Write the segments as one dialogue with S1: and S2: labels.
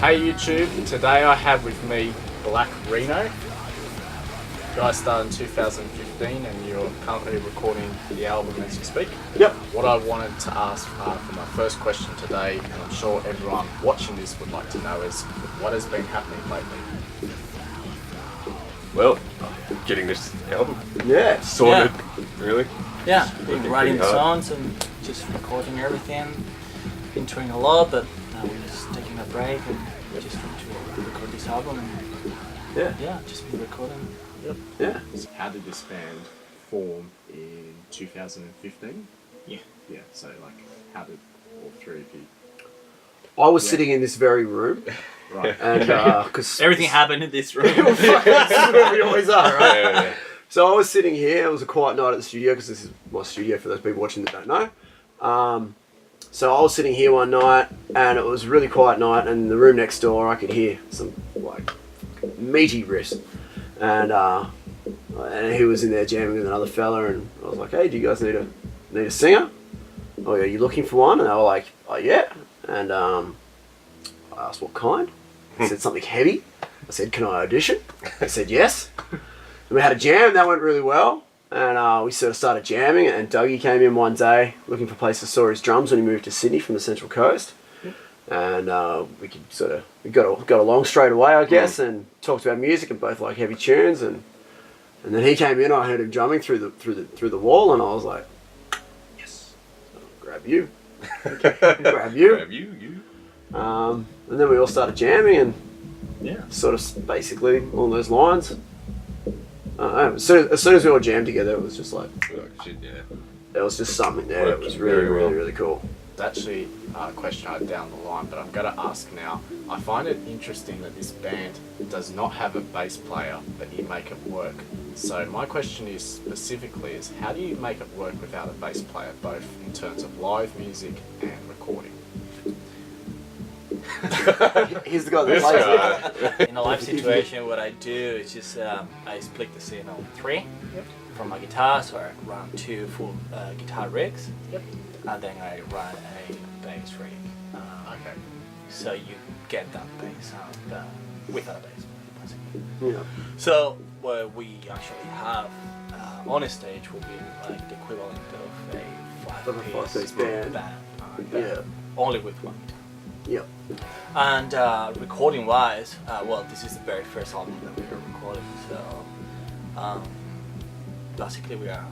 S1: Hey YouTube, today I have with me Black Rheno. You guys started in 2015 and you're currently recording the album as you speak.
S2: Yep.
S1: What I wanted to ask for my first question today, and I'm sure everyone watching this would like to know, is what has been happening lately?
S3: Well, getting this album
S2: sorted,
S3: really.
S4: Yeah,
S3: Working
S4: writing
S3: pretty hard.
S4: songs and just recording everything. Been touring a lot, but now we're just taking a break and we're just trying to record this album. Yeah, just been recording.
S1: Yep.
S2: Yeah.
S1: So how did this band form in 2015?
S4: Yeah.
S1: Yeah, so like how did all three of you...
S2: I was sitting in this very room,
S1: Right.
S2: and because
S4: Everything happened in this room.
S2: this is where we always are, right?
S3: Yeah.
S2: So I was sitting here. It was a quiet night at the studio because this is my studio for those people watching that don't know. So I was sitting here one night, and it was a really quiet night. And in the room next door, I could hear some like meaty riffs, and he was in there jamming with another fella. And I was like, "Hey, do you guys need a singer? Oh, yeah, you looking for one?" And they were like, "Oh, yeah." And I asked what kind. They said something heavy. I said, "Can I audition?" They said yes. And we had a jam. That went really well. And we sort of started jamming. And Dougie came in one day looking for a place to store his drums when he moved to Sydney from the Central Coast. And we got along straight away, I guess, and talked about music and both like heavy tunes. And then he came in. I heard him drumming through the wall, and I was like, "Yes, I'll grab you." Grab you.
S3: Grab you.
S2: And then we all started jamming, and
S4: Yeah.
S2: sort of basically along those lines. As soon as we all jammed together, it was just like,
S3: Oh, shit, yeah.
S2: there was just something there. It was really,
S3: Very well.
S2: really, really cool.
S1: It's actually a question I had down the line, but I'm going to ask now. I find it interesting that this band does not have a bass player, but you make it work. So my question is specifically is how do you make it work without a bass player, both in terms of live music and recording?
S2: He's the guy that
S3: This
S2: plays
S3: guy.
S2: it.
S4: In a live situation, what I do is just I split the scene on 3 from my guitar, so I run 2 full guitar rigs, and then I run a bass rig.
S1: Okay.
S4: So you get that bass sound without a bass, basically.
S2: Yeah.
S4: So what we actually have on stage will be like the equivalent of a
S2: Of a five-piece band. Yeah.
S4: Only with one guitar.
S2: Yep.
S4: And recording wise, well, this is the very first album that we are recording, so basically we are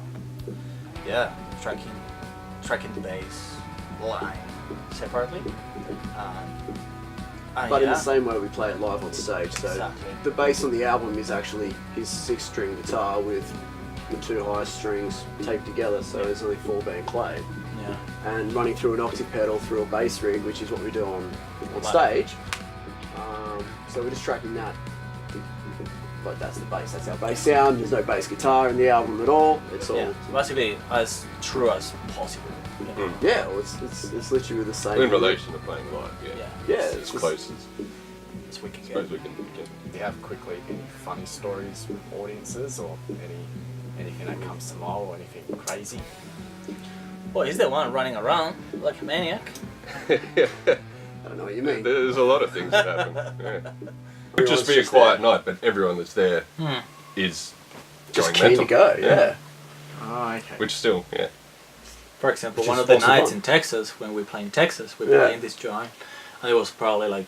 S4: tracking the bass line separately.
S2: But in the same way we play it live on stage. So
S4: Exactly.
S2: the bass on the album is actually his 6-string guitar with the 2 highest strings taped together, so there's only 4 being played.
S4: Yeah.
S2: And running through an octave pedal through a bass rig, which is what we do on
S4: Right.
S2: stage. So we're just tracking that. Like that's the bass. That's our bass sound. There's no bass guitar in the album at all. It's all
S4: Yeah. So basically as true as possible. You know?
S2: yeah. Well, it's literally the same.
S3: In relation to playing live, yeah.
S2: Yeah,
S3: It's
S2: it's
S3: as close
S4: As we can
S3: as
S4: get.
S3: we can get.
S1: Do you have quickly any funny stories with audiences or anything that comes to mind or anything crazy?
S4: Well, he's the one running around like a maniac.
S2: I don't know what you mean.
S3: There's a lot of things that happen. Yeah. It would just
S2: Everyone's
S3: be a
S2: just
S3: quiet
S2: there.
S3: night, but everyone that's there is
S2: Just
S3: going
S2: keen
S3: mental.
S2: to go. Yeah.
S1: Oh, okay.
S3: Which still, yeah.
S4: For example,
S2: Which
S4: one
S2: is
S4: of the
S2: possible.
S4: nights in Texas, when we play in Texas, we
S2: Yeah.
S4: play in this joint, and it was probably like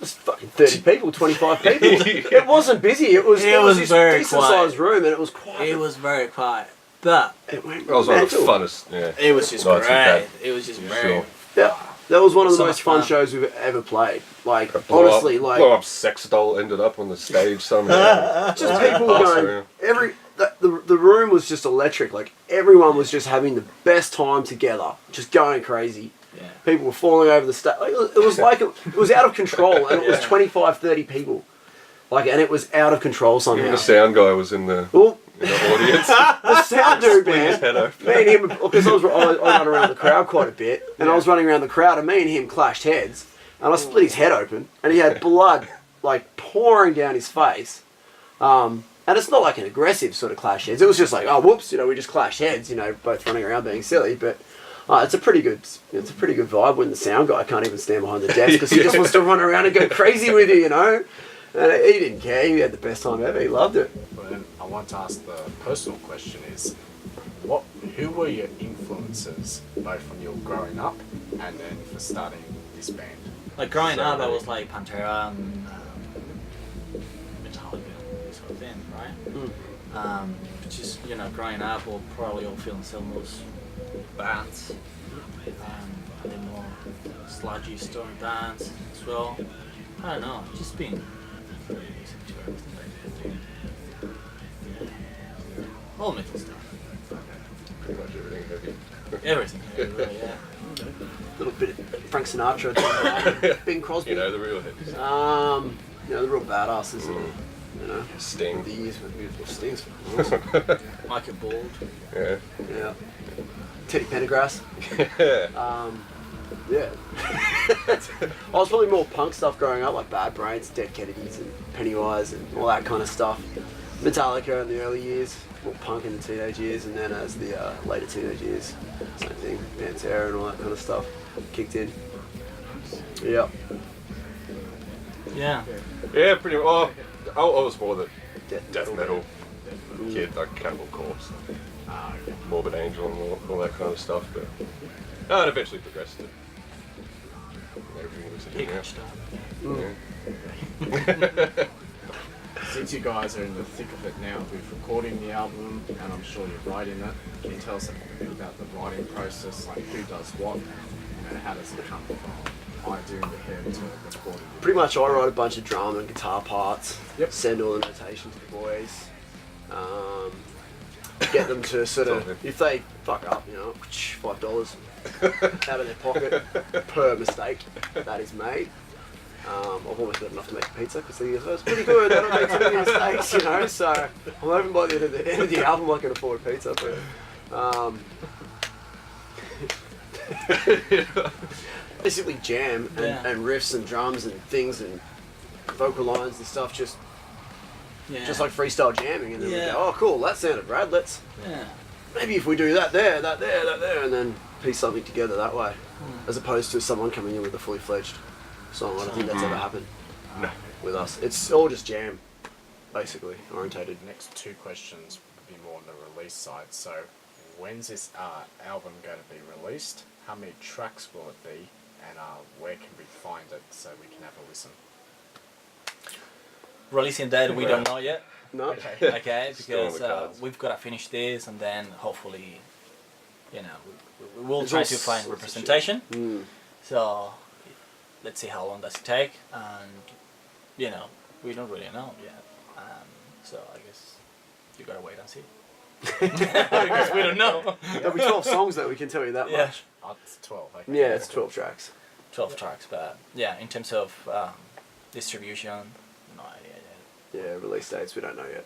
S2: It's fucking 30 people, 25 people. It wasn't busy. It was
S4: was very
S2: decent
S4: quiet.
S2: sized room, and it was quiet.
S4: it was very quiet, but
S2: It went
S3: That was one of the
S2: mental.
S3: funnest, yeah.
S4: it was just
S3: Nights we've
S4: great.
S3: had.
S4: It was just
S3: Yeah,
S4: very.
S3: sure.
S2: Yeah, that was one of the
S4: So
S2: most
S4: much
S2: fun
S4: fun.
S2: shows we've ever played. Like
S3: Blow
S2: honestly,
S3: up,
S2: like
S3: blow up sex doll ended up on the stage somehow.
S2: just
S3: Like,
S2: people
S3: pass
S2: going.
S3: around.
S2: The room was just electric. Like everyone was just having the best time together, just going crazy.
S4: Yeah.
S2: People were falling over the stage. Like, it was like it was out of control, and it was
S4: Yeah.
S2: 25, 30 people. Like, and it was out of control somehow.
S3: Even the sound guy was in the
S2: Well,
S3: audience.
S2: the sound dude,
S3: Split his
S2: man.
S3: head open.
S2: Me and him, because I run around the crowd quite a bit, and I was running around the crowd, and me and him clashed heads, and I split his head open, and he had blood like pouring down his face. And it's not like an aggressive sort of clash heads. It was just like, oh, whoops, we just clashed heads, both running around being silly. But It's a pretty good vibe when the sound guy can't even stand behind the desk because he just wants to run around and go crazy with you, you know. And he didn't care. He had the best time ever. He loved it.
S1: Well, then I want to ask the personal question: is who were your influences, both from your growing up and then for starting this band?
S4: Like growing up, I was like Pantera and Metallica, sort of thing, right? Which is, you know, growing up, we'll probably all feel those bands, and then more sludgy story bands as well. I don't know, just been listening to everything. All metal stuff.
S3: Pretty much everything heavy.
S4: Everything, really, yeah.
S2: A little bit of Frank Sinatra, Bing Crosby.
S3: You know, the real heavies.
S2: You know, the real badasses. You know,
S3: Sting.
S2: the years with beautiful Stings. Awesome.
S4: Michael Bald.
S3: Yeah.
S2: Yeah. Teddy Pendergrass. Yeah. I was probably more punk stuff growing up, like Bad Brains, Dead Kennedys, and Pennywise, and all that kind of stuff. Metallica in the early years, more punk in the teenage years, and then as the later teenage years, same thing, Pantera and all that kind of stuff kicked in. Yeah.
S4: Yeah.
S3: Yeah, pretty well. I was more the
S2: Death
S3: metal kid, like Cannibal Corpse, Morbid Angel, and all that kind of stuff. But it eventually progressed to everything we listen to now.
S1: Since you guys are in the thick of it now with recording the album, and I'm sure you're writing it, can you tell us a bit about the writing process, like who does what, and how does it come from idea in the head to recording?
S2: Pretty much I write a bunch of drum and guitar parts,
S1: Yep.
S2: send all the notation to the boys, get them to sort of, if they fuck up, you know, $5 out of their pocket per mistake that is made. I've almost got enough to make a pizza because they go, it's pretty good, I don't make too many mistakes, you know, so I'm hoping by the end of the album I can afford pizza, but basically jam and riffs and drums and things and vocal lines and stuff, just like freestyle jamming, and then we go, oh cool, that sounded rad, let's maybe if we do that there, and then piece something together that way, as opposed to someone coming in with a fully fledged song. I don't think that's ever happened with us. It's all just jam, basically, orientated.
S1: Next two questions would be more on the release side. So, when's this album going to be released? How many tracks will it be? And where can we find it so we can have a listen?
S4: Releasing date, we don't know yet.
S2: No?
S4: Okay,
S3: Still on the
S4: because
S3: cards.
S4: we've got to finish this, and then hopefully, you know, we will
S2: There's
S4: try
S2: all
S4: to find
S2: sorts of
S4: representation.
S2: Mm.
S4: So let's see how long does it take, and you know, we don't really know yet. So I guess you gotta wait and see. Because we don't know.
S2: There'll be 12 songs though, we can tell you that
S4: Yeah.
S2: much.
S1: Oh, it's 12. Okay.
S2: Yeah, it's 12 tracks.
S4: 12 tracks, but yeah, in terms of distribution, no idea yet.
S2: Yeah, release dates we don't know yet.